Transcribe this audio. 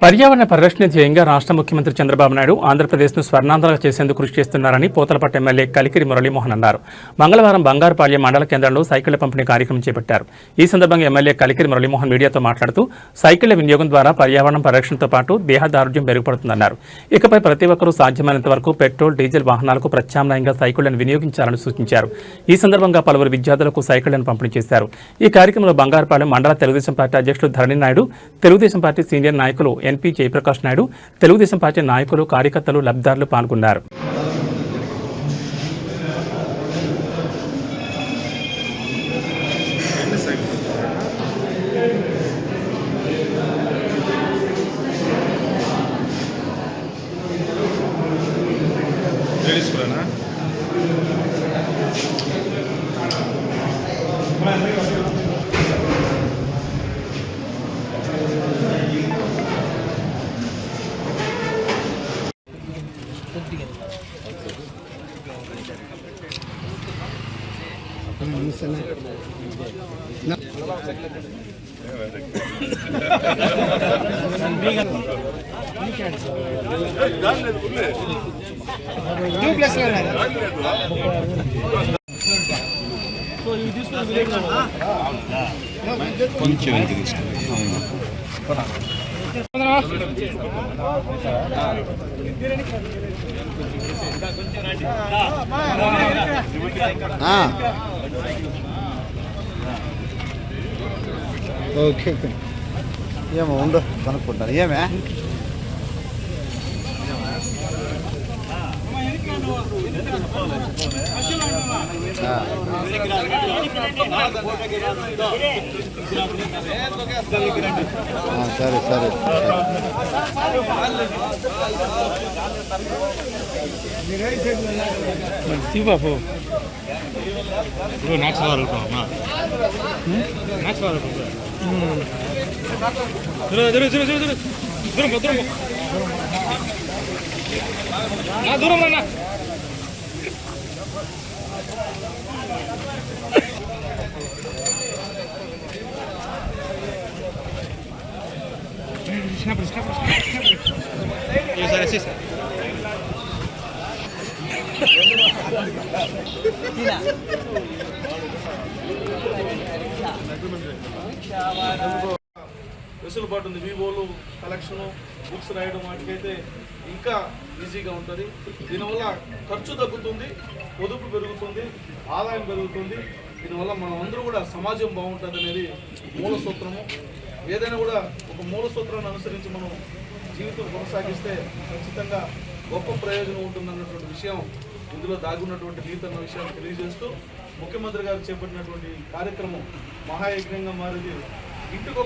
పర్యావరణ పరిరక్షణ ధ్యేయంగా రాష్ట్ర ముఖ్యమంత్రి చంద్రబాబు నాయుడు ఆంధ్రప్రదేశ్ను స్వర్ణాంధ్రగా చేసేందుకు కృషి చేస్తున్నారని పోతలపట్టు ఎమ్మెల్యే కలికిరి మురళీమోహన్ అన్నారు. మంగళవారం బంగారుపాళ్యం మండల కేంద్రంలో సైకిళ్ల పంపిణీ కార్యక్రమం చేపట్టారు. ఈ సందర్భంగా ఎమ్మెల్యే కలికిరి మురళీమోహన్ మీడియాతో మాట్లాడుతూ సైకిళ్ల వినియోగం ద్వారా పర్యావరణ పరిరక్షణతో పాటు దేహదారుఢ్యం మెరుగుపడుతుందన్నారు. ఇకపై ప్రతి ఒక్కరూ సాధ్యమైనంత వరకు పెట్రోల్, డీజిల్ వాహనాలకు ప్రత్యామ్నాయంగా సైకిళ్లను వినియోగించాలని సూచించారు. ఈ సందర్భంగా పలువురు విద్యార్థులకు సైకిళ్లను పంపిణీ చేశారు. ఈ కార్యక్రమంలో బంగారుపాళ్యం మండల తెలుగుదేశం పార్టీ అధ్యక్షులు ధరణి నాయుడు, తెలుగుదేశం పార్టీ సీనియర్ నాయకులు ఎన్పీ జయప్రకాష్ నాయుడు, తెలుగుదేశం పార్టీ నాయకులు, కార్యకర్తలు, లబ్ధిదారులు పాల్గొన్నారు. కొంచెం వెనక్కి తీసుకోండి. ఓకే ఓకే ఏమో ఉండు కనుక్కుంటాను. ఏమే సరే సరే బాబు నెక్స్ట్ వారం నెక్స్ట్ వారం దూరం రా. సరే సార్ వెసులుబాటు ఉంది. వివోలు కలెక్షను, బుక్స్ రాయడం వాటికైతే ఇంకా ఈజీగా ఉంటుంది. దీనివల్ల ఖర్చు తగ్గుతుంది, పొదుపు పెరుగుతుంది, ఆదాయం పెరుగుతుంది. దీనివల్ల మనం అందరూ కూడా సమాజం బాగుంటుంది అనేది మూల సూత్రము. ఏదైనా కూడా ఒక మూల సూత్రాన్ని అనుసరించి మనం జీవితం కొనసాగిస్తే ఖచ్చితంగా గొప్ప ప్రయోజనం ఉంటుందన్నటువంటి విషయం ఇందులో దాగున్నటువంటి నీతి అన్న విషయాన్ని తెలియజేస్తూ ముఖ్యమంత్రి గారు చేపట్టినటువంటి కార్యక్రమం మహాయజ్ఞంగా మారింది. ఇంటికి